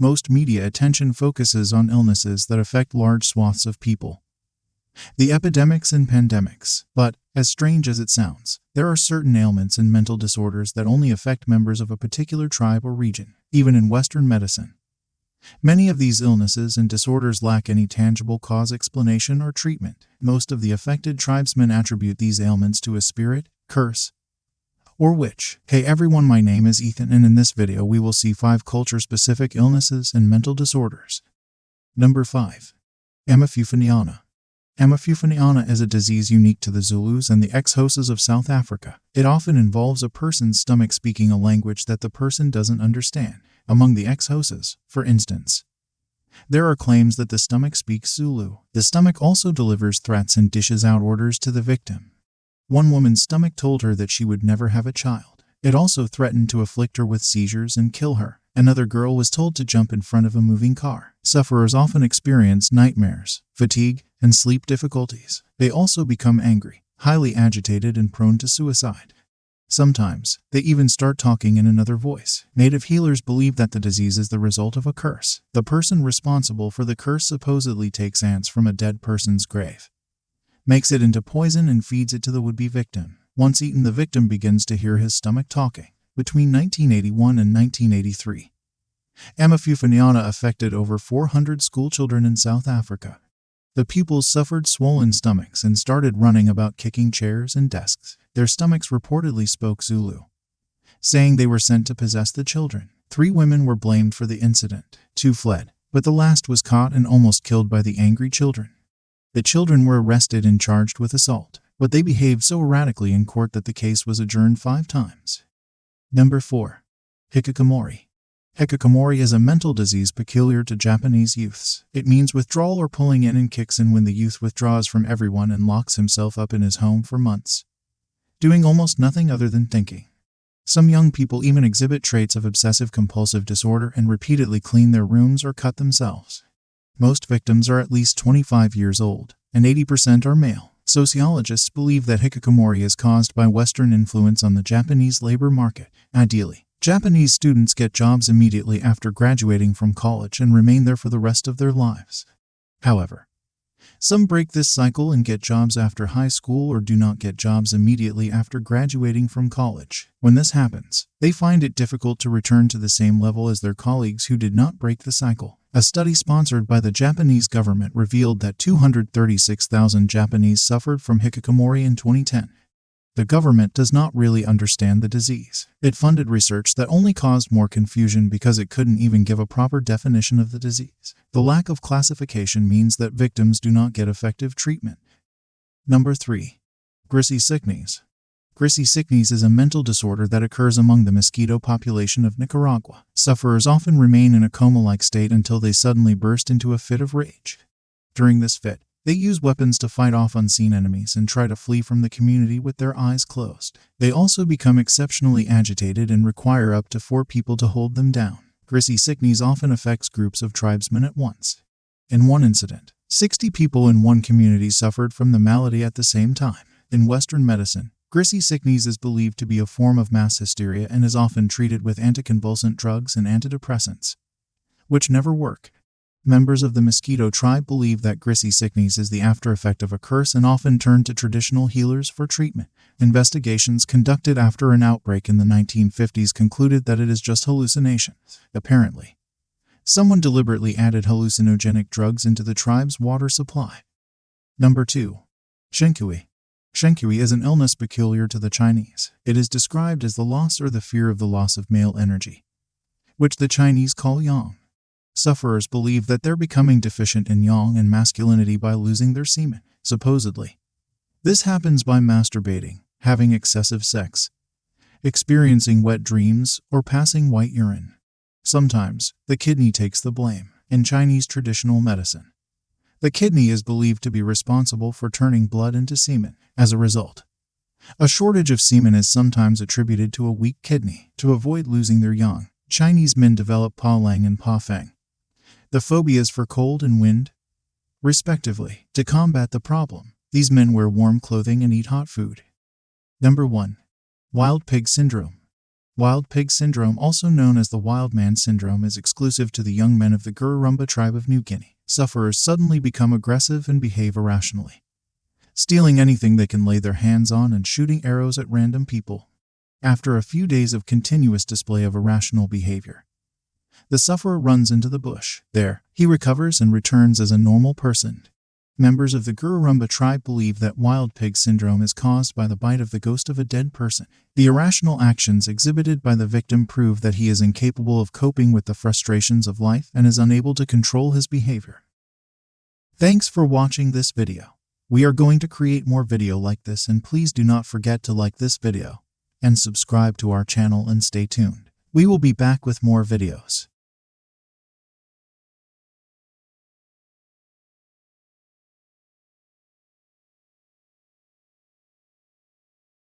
Most media attention focuses on illnesses that affect large swaths of people. The epidemics and pandemics. But, as strange as it sounds, there are certain ailments and mental disorders that only affect members of a particular tribe or region, even in Western medicine. Many of these illnesses and disorders lack any tangible cause, explanation, or treatment. Most of the affected tribesmen attribute these ailments to a spirit, curse, or witch. Hey everyone, my name is Ethan, and in this video we will see 5 culture-specific illnesses and mental disorders. Number 5. Emaphufaniana. Emaphufaniana is a disease unique to the Zulus and the ex-Xhosas of South Africa. It often involves a person's stomach speaking a language that the person doesn't understand. Among the ex-Xhosas, for instance, there are claims that the stomach speaks Zulu. The stomach also delivers threats and dishes out orders to the victim. One woman's stomach told her that she would never have a child. It also threatened to afflict her with seizures and kill her. Another girl was told to jump in front of a moving car. Sufferers often experience nightmares, fatigue, and sleep difficulties. They also become angry, highly agitated, and prone to suicide. Sometimes, they even start talking in another voice. Native healers believe that the disease is the result of a curse. The person responsible for the curse supposedly takes ants from a dead person's grave, makes it into poison, and feeds it to the would-be victim. Once eaten, the victim begins to hear his stomach talking. Between 1981 and 1983, Emaphufaniana affected over 400 schoolchildren in South Africa. The pupils suffered swollen stomachs and started running about, kicking chairs and desks. Their stomachs reportedly spoke Zulu, saying they were sent to possess the children. 3 women were blamed for the incident. 2 fled, but the last was caught and almost killed by the angry children. The children were arrested and charged with assault, but they behaved so erratically in court that the case was adjourned 5 times. Number 4. Hikikomori. Hikikomori is a mental disease peculiar to Japanese youths. It means withdrawal or pulling in, and kicks in when the youth withdraws from everyone and locks himself up in his home for months, doing almost nothing other than thinking. Some young people even exhibit traits of obsessive-compulsive disorder and repeatedly clean their rooms or cut themselves. Most victims are at least 25 years old, and 80% are male. Sociologists believe that hikikomori is caused by Western influence on the Japanese labor market. Ideally, Japanese students get jobs immediately after graduating from college and remain there for the rest of their lives. However, some break this cycle and get jobs after high school or do not get jobs immediately after graduating from college. When this happens, they find it difficult to return to the same level as their colleagues who did not break the cycle. A study sponsored by the Japanese government revealed that 236,000 Japanese suffered from hikikomori in 2010. The government does not really understand the disease. It funded research that only caused more confusion because it couldn't even give a proper definition of the disease. The lack of classification means that victims do not get effective treatment. Number 3. Grisly sickness. Grisly sickness is a mental disorder that occurs among the mosquito population of Nicaragua. Sufferers often remain in a coma-like state until they suddenly burst into a fit of rage. During this fit, they use weapons to fight off unseen enemies and try to flee from the community with their eyes closed. They also become exceptionally agitated and require up to 4 people to hold them down. Grisly sickness often affects groups of tribesmen at once. In one incident, 60 people in one community suffered from the malady at the same time. In Western medicine, grisly sickness is believed to be a form of mass hysteria and is often treated with anticonvulsant drugs and antidepressants, which never work. Members of the mosquito tribe believe that grisly sickness is the aftereffect of a curse and often turn to traditional healers for treatment. Investigations conducted after an outbreak in the 1950s concluded that it is just hallucinations. Apparently, someone deliberately added hallucinogenic drugs into the tribe's water supply. Number 2. Shenkui. Shenkui is an illness peculiar to the Chinese. It is described as the loss or the fear of the loss of male energy, which the Chinese call yang. Sufferers believe that they're becoming deficient in yang and masculinity by losing their semen. Supposedly, this happens by masturbating, having excessive sex, experiencing wet dreams, or passing white urine. Sometimes, the kidney takes the blame. In Chinese traditional medicine, the kidney is believed to be responsible for turning blood into semen. As a result, a shortage of semen is sometimes attributed to a weak kidney. To avoid losing their yang, Chinese men develop Pa Lang and Pa Feng, the phobias for cold and wind, respectively. To combat the problem, these men wear warm clothing and eat hot food. Number 1. Wild pig syndrome. Wild pig syndrome, also known as the wild man syndrome, is exclusive to the young men of the Gururumba tribe of New Guinea. Sufferers suddenly become aggressive and behave irrationally, stealing anything they can lay their hands on and shooting arrows at random people. After a few days of continuous display of irrational behavior, the sufferer runs into the bush. There, he recovers and returns as a normal person. Members of the Gururumba tribe believe that wild pig syndrome is caused by the bite of the ghost of a dead person. The irrational actions exhibited by the victim prove that he is incapable of coping with the frustrations of life and is unable to control his behavior. Thanks for watching this video. We are going to create more video like this, and please do not forget to like this video and subscribe to our channel and stay tuned. We will be back with more videos.